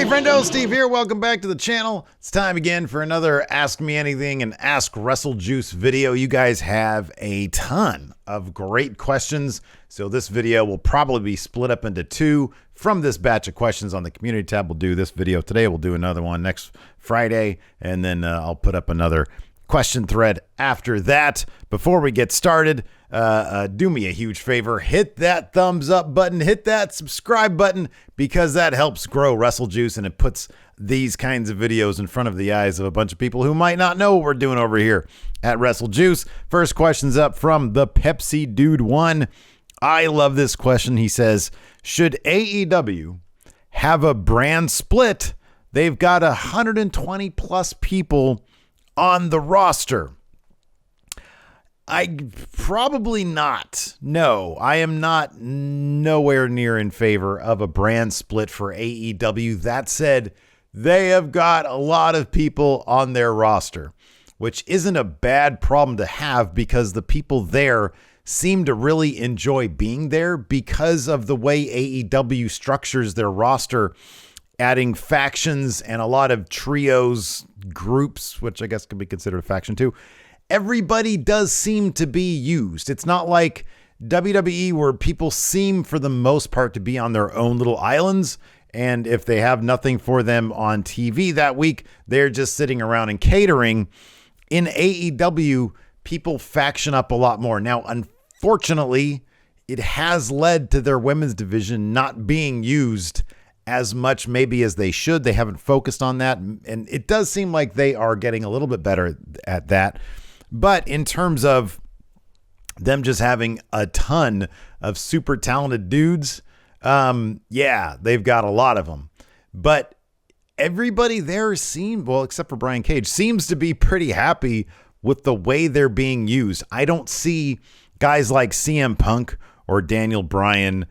Hey friendo, Steve here. Welcome back to the channel. It's time again for another Ask Me Anything and Ask WrestleJuice video. You guys have a ton of great questions, so this video will probably be split up into two from this batch of questions on the community tab. We'll do this video today. We'll do another one next Friday, and then I'll put up another question thread after that. Before we get started, do me a huge favor, hit that thumbs up button, hit that subscribe button, because that helps grow WrestleJuice and it puts these kinds of videos in front of the eyes of a bunch of people who might not know what we're doing over here at WrestleJuice. First question's up from the Pepsi Dude 1. I love this question. He says, should AEW have a brand split? They've got 120 plus people on the roster. Probably not. No, I am not nowhere near in favor of a brand split for AEW. That said, they have got a lot of people on their roster, which isn't a bad problem to have because the people there seem to really enjoy being there because of the way AEW structures their roster, adding factions and a lot of trios, groups, which I guess could be considered a faction too. Everybody does seem to be used. It's not like WWE where people seem for the most part to be on their own little islands. And if they have nothing for them on TV that week, they're just sitting around and catering. In AEW, people faction up a lot more. Now, unfortunately, it has led to their women's division not being used as much maybe as they should. They haven't focused on that. And it does seem like they are getting a little bit better at that. But in terms of them just having a ton of super talented dudes, yeah, they've got a lot of them. But everybody there except for Brian Cage, seems to be pretty happy with the way they're being used. I don't see guys like CM Punk or Daniel Bryan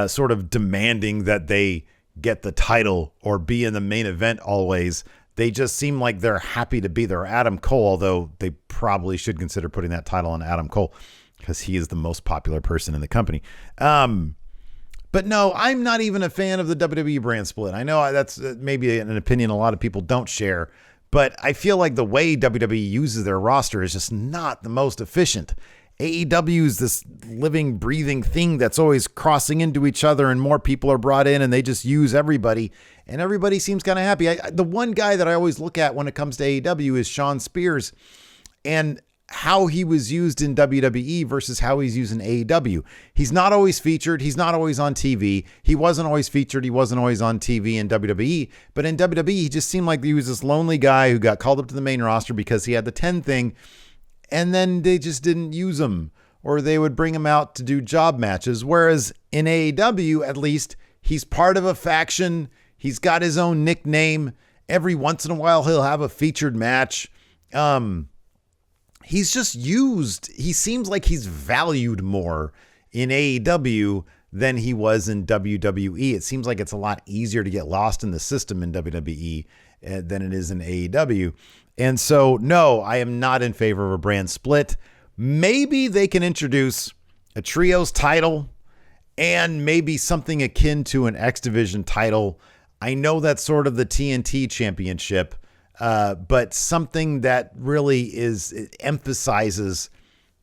sort of demanding that they get the title or be in the main event always. They just seem like they're happy to be there. Adam Cole, although they probably should consider putting that title on Adam Cole because he is the most popular person in the company. But no, I'm not even a fan of the WWE brand split. I know that's maybe an opinion a lot of people don't share, but I feel like the way WWE uses their roster is just not the most efficient. AEW is this living, breathing thing that's always crossing into each other, and more people are brought in and they just use everybody, and everybody seems kind of happy. The one guy that I always look at when it comes to AEW is Shawn Spears and how he was used in WWE versus how he's used in AEW. He's not always featured. He's not always on TV. He wasn't always featured. He wasn't always on TV in WWE, but in WWE, he just seemed like he was this lonely guy who got called up to the main roster because he had the 10 thing. And then they just didn't use him, or they would bring him out to do job matches. Whereas in AEW, at least, he's part of a faction. He's got his own nickname. Every once in a while, he'll have a featured match. He's just used. He seems like he's valued more in AEW than he was in WWE. It seems like it's a lot easier to get lost in the system in WWE than it is in AEW. And so, no, I am not in favor of a brand split. Maybe they can introduce a trios title and maybe something akin to an X Division title. I know that's sort of the TNT championship, but something that really emphasizes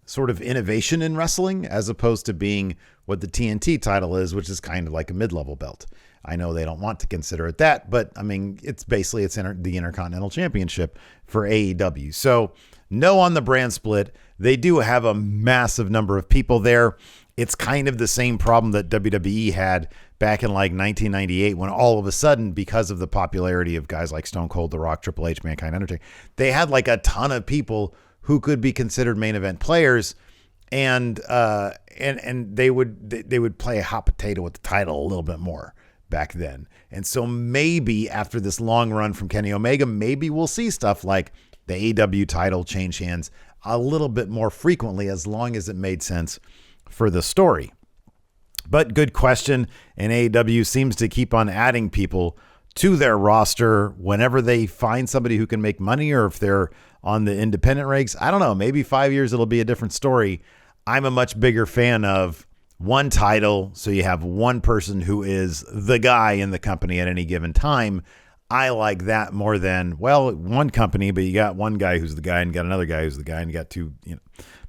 sort of innovation in wrestling as opposed to being what the TNT title is, which is kind of like a mid-level belt. I know they don't want to consider it that, but I mean, it's basically the Intercontinental Championship for AEW. So no on the brand split. They do have a massive number of people there. It's kind of the same problem that WWE had back in like 1998 when all of a sudden, because of the popularity of guys like Stone Cold, The Rock, Triple H, Mankind, Undertaker, they had like a ton of people who could be considered main event players. And they would play a hot potato with the title a little bit more back then. And so maybe after this long run from Kenny Omega, maybe we'll see stuff like the AEW title change hands a little bit more frequently, as long as it made sense for the story. But good question. And AEW seems to keep on adding people to their roster whenever they find somebody who can make money, or if they're on the independent ranks. I don't know. Maybe 5 years, it'll be a different story. I'm a much bigger fan of one title, so you have one person who is the guy in the company at any given time. I like that more than, well, one company, but you got one guy who's the guy and you got another guy who's the guy and you got two,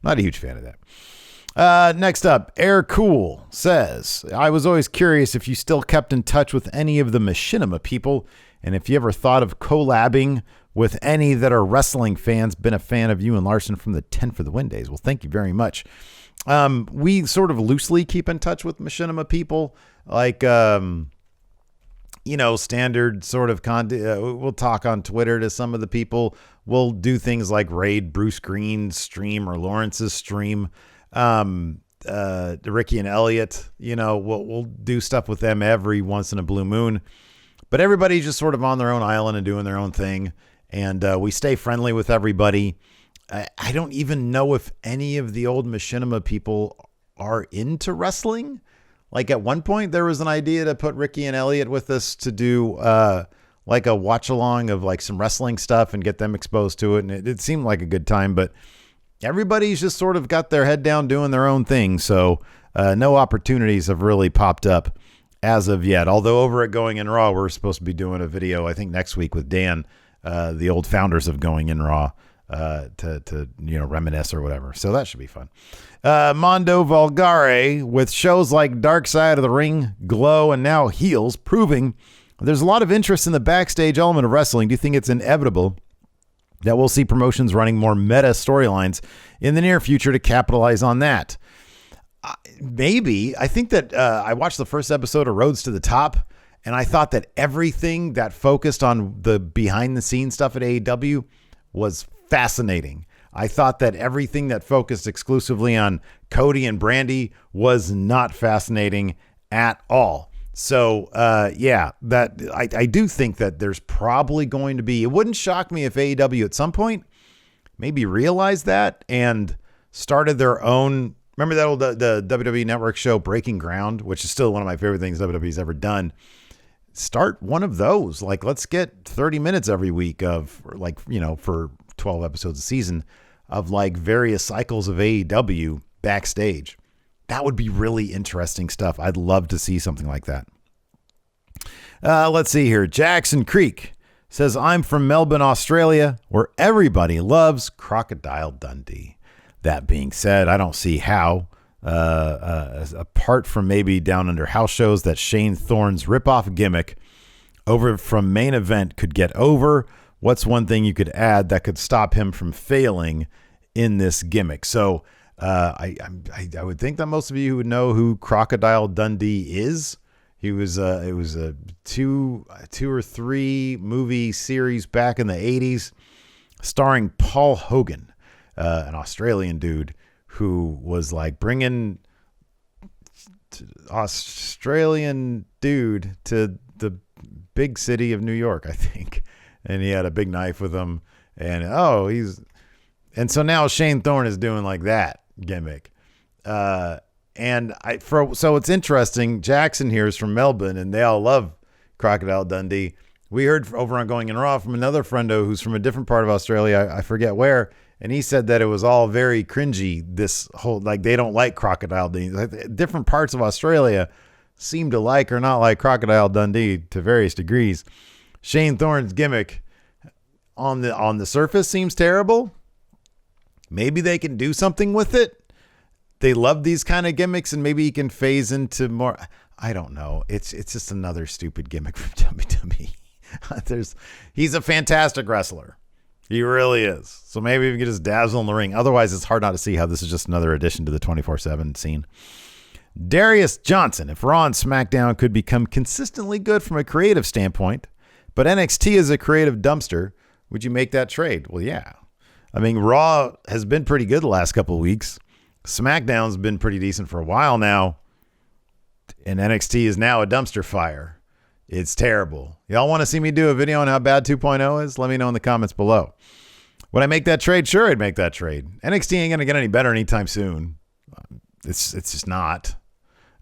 not a huge fan of that. Next up, Air Cool says, I was always curious if you still kept in touch with any of the Machinima people and if you ever thought of collabing with any that are wrestling fans. Been a fan of you and Larson from the 10 for the Win days. Well, thank you very much. We sort of loosely keep in touch with Machinima people, like, standard sort of content. We'll talk on Twitter to some of the people. We'll do things like raid Bruce Green's stream or Lawrence's stream. Ricky and Elliot, we'll do stuff with them every once in a blue moon, but everybody's just sort of on their own island and doing their own thing. And we stay friendly with everybody. I don't even know if any of the old Machinima people are into wrestling. Like at one point there was an idea to put Ricky and Elliot with us to do like a watch along of like some wrestling stuff and get them exposed to it. And it seemed like a good time, but everybody's just sort of got their head down doing their own thing. So no opportunities have really popped up as of yet. Although over at Going in Raw, we're supposed to be doing a video, I think next week with Dan, the old founders of Going in Raw, to reminisce or whatever. So that should be fun. Mondo Vulgare with shows like Dark Side of the Ring, Glow, and now Heels, proving there's a lot of interest in the backstage element of wrestling. Do you think it's inevitable that we'll see promotions running more meta storylines in the near future to capitalize on that? Maybe. I think that I watched the first episode of Roads to the Top, and I thought that everything that focused on the behind the scenes stuff at AEW was fascinating. I thought that everything that focused exclusively on Cody and Brandy was not fascinating at all. So, that I do think that there's probably going to be, it wouldn't shock me if AEW at some point maybe realized that and started their own. Remember that old the WWE Network show Breaking Ground, which is still one of my favorite things WWE's ever done. Start one of those. Like, let's get 30 minutes every week of, like, for 12 episodes a season of like various cycles of AEW backstage. That would be really interesting stuff. I'd love to see something like that. Let's see here. Jackson Creek says, I'm from Melbourne, Australia, where everybody loves Crocodile Dundee. That being said, I don't see how, apart from maybe down under house shows, that Shanethorne's ripoff gimmick over from main event could get over. What's one thing you could add that could stop him from failing in this gimmick? So I would think that most of you would know who Crocodile Dundee is. It was a two or three movie series back in the 80s starring Paul Hogan, an Australian dude who was like bringing Australian dude to the big city of New York, I think. And he had a big knife with him. And so now Shanethorne is doing like that gimmick. So it's interesting. Jackson here is from Melbourne and they all love Crocodile Dundee. We heard over on Going in Raw from another friendo who's from a different part of Australia. I forget where. And he said that it was all very cringy. This whole, like, they don't like Crocodile Dundee. Like, different parts of Australia seem to like or not like Crocodile Dundee to various degrees. Shanethorne's gimmick on the surface seems terrible. Maybe they can do something with it. They love these kind of gimmicks, and maybe he can phase into more. I don't know. It's just another stupid gimmick from WWE. He's a fantastic wrestler. He really is. So maybe we can just dazzle in the ring. Otherwise, it's hard not to see how this is just another addition to the 24/7 scene. Darius Johnson, if Raw and SmackDown could become consistently good from a creative standpoint, but NXT is a creative dumpster, would you make that trade? Well, yeah. I mean, Raw has been pretty good the last couple of weeks. SmackDown's been pretty decent for a while now. And NXT is now a dumpster fire. It's terrible. Y'all want to see me do a video on how bad 2.0 is? Let me know in the comments below. Would I make that trade? Sure, I'd make that trade. NXT ain't going to get any better anytime soon. It's just not.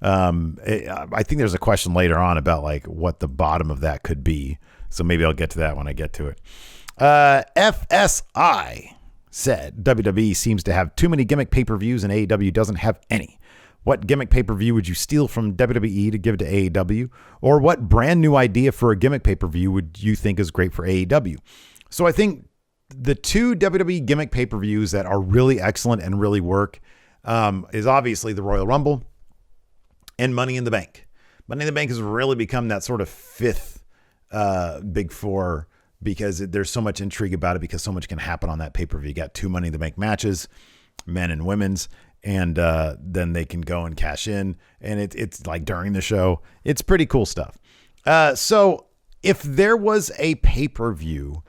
I think there's a question later on about like what the bottom of that could be. So maybe I'll get to that when I get to it. FSI said WWE seems to have too many gimmick pay-per-views and AEW doesn't have any. What gimmick pay-per-view would you steal from WWE to give to AEW? Or what brand new idea for a gimmick pay-per-view would you think is great for AEW? So I think the two WWE gimmick pay-per-views that are really excellent and really work is obviously the Royal Rumble and Money in the Bank. Money in the Bank has really become that sort of fifth big four because there's so much intrigue about it because so much can happen on that pay-per-view. You got two Money in the Bank matches, men and women's, and then they can go and cash in, and it's like during the show. It's pretty cool stuff. So if there was a pay-per-view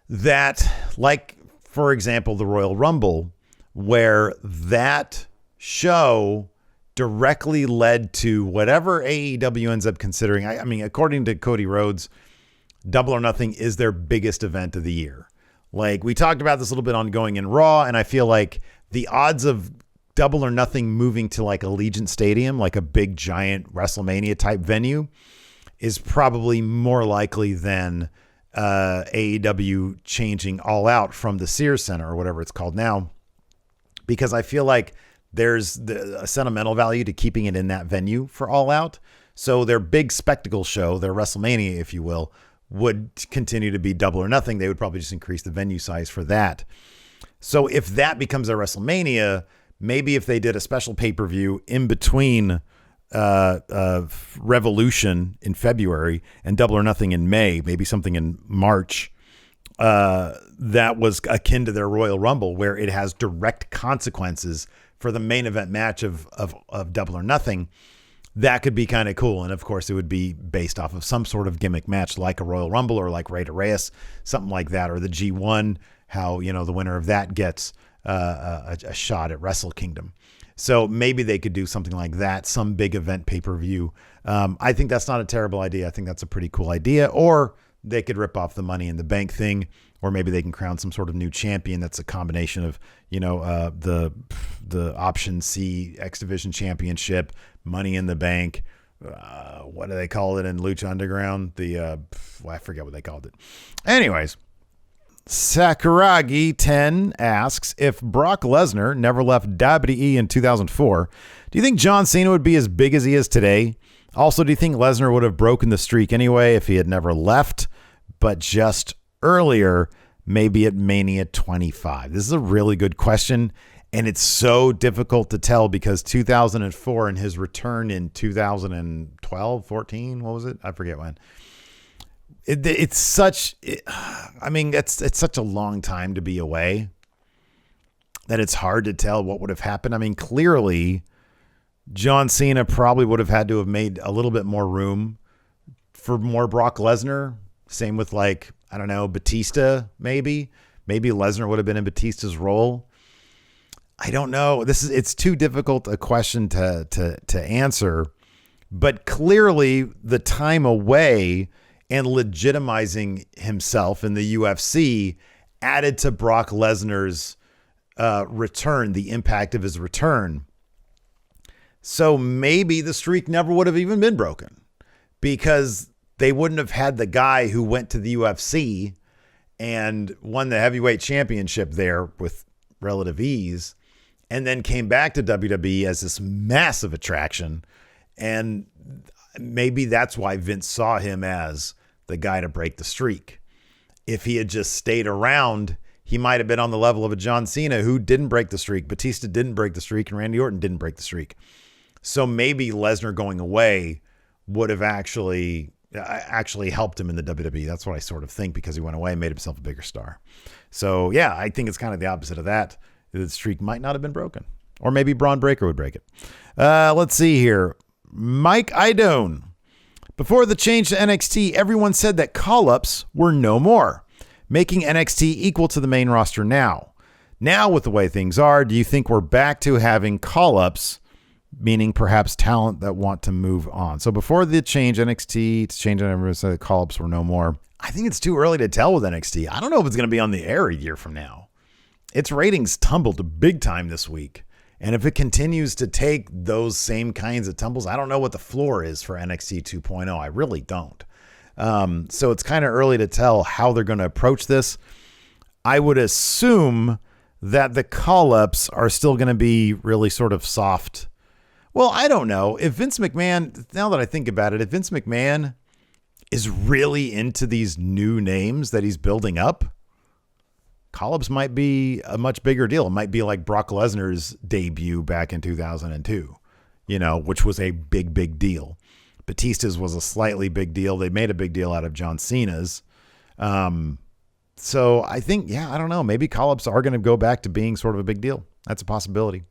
that, like, for example, the Royal Rumble, where that show directly led to whatever AEW ends up considering. I mean, according to Cody Rhodes, Double or Nothing is their biggest event of the year. Like, we talked about this a little bit on Going in Raw, and I feel like the odds of Double or Nothing moving to like Allegiant Stadium, like a big giant WrestleMania type venue, is probably more likely than AEW changing All Out from the Sears Center or whatever it's called now, because I feel like there's a sentimental value to keeping it in that venue for All Out. So their big spectacle show, their WrestleMania, if you will, would continue to be Double or Nothing. They would probably just increase the venue size for that. So if that becomes a WrestleMania, maybe if they did a special pay-per-view in between Revolution in February and Double or Nothing in May, maybe something in March, that was akin to their Royal Rumble, where it has direct consequences for the main event match of Double or Nothing, that could be kind of cool. And of course, it would be based off of some sort of gimmick match, like a Royal Rumble or like Rey to Reyes, something like that, or the G1, how, you know, the winner of that gets a shot at Wrestle Kingdom. So maybe they could do something like that, some big event pay-per-view. I think that's not a terrible idea. I think that's a pretty cool idea. Or they could rip off the Money in the Bank thing, or maybe they can crown some sort of new champion that's a combination of, you know, the Option C X Division Championship, Money in the Bank. What do they call it in Lucha Underground? I forget what they called it. Anyways, Sakuragi 10 asks, if Brock Lesnar never left WWE in 2004, do you think John Cena would be as big as he is today? Also, do you think Lesnar would have broken the streak anyway if he had never left, but just earlier, maybe at Mania 25? This is a really good question, and it's so difficult to tell because 2004 and his return in 2012, 14, what was it? I forget when. It's such a long time to be away that it's hard to tell what would have happened. I mean, clearly, John Cena probably would have had to have made a little bit more room for more Brock Lesnar. Same with, like, I don't know, Batista, maybe. Maybe Lesnar would have been in Batista's role. I don't know. It's too difficult a question to answer. But clearly, the time away and legitimizing himself in the UFC added to Brock Lesnar's return, the impact of his return. So maybe the streak never would have even been broken because they wouldn't have had the guy who went to the UFC and won the heavyweight championship there with relative ease and then came back to WWE as this massive attraction. And maybe that's why Vince saw him as the guy to break the streak. If he had just stayed around, he might have been on the level of a John Cena who didn't break the streak. Batista didn't break the streak, and Randy Orton didn't break the streak. So maybe Lesnar going away would have actually helped him in the WWE. That's what I sort of think, because he went away and made himself a bigger star. So yeah, I think it's kind of the opposite of that. The streak might not have been broken, or maybe Braun Breaker would break it. Let's see here. Mike Idone. Before the change to NXT, everyone said that call-ups were no more, making NXT equal to the main roster now. Now, with the way things are, do you think we're back to having call-ups, meaning perhaps talent that want to move on? So before the change, NXT to change, everyone said that call-ups were no more. I think it's too early to tell with NXT. I don't know if it's going to be on the air a year from now. Its ratings tumbled big time this week. And if it continues to take those same kinds of tumbles, I don't know what the floor is for NXT 2.0. I really don't. So it's kind of early to tell how they're going to approach this. I would assume that the call-ups are still going to be really sort of soft. Well, I don't know. If Vince McMahon, now that I think about it, if Vince McMahon is really into these new names that he's building up, call-ups might be a much bigger deal. It might be like Brock Lesnar's debut back in 2002, which was a big, big deal. Batista's was a slightly big deal. They made a big deal out of John Cena's. So I think, I don't know. Maybe call-ups are going to go back to being sort of a big deal. That's a possibility.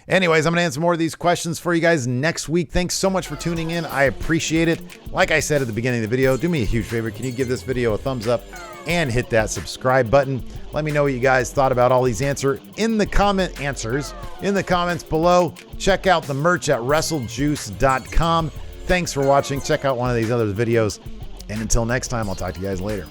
Anyways, I'm going to answer more of these questions for you guys next week. Thanks so much for tuning in. I appreciate it. Like I said at the beginning of the video, do me a huge favor. Can you give this video a thumbs up and hit that subscribe button? Let me know what you guys thought about all these answers in the comments below. Check out the merch at WrestleJuice.com. Thanks for watching. Check out one of these other videos. And until next time, I'll talk to you guys later.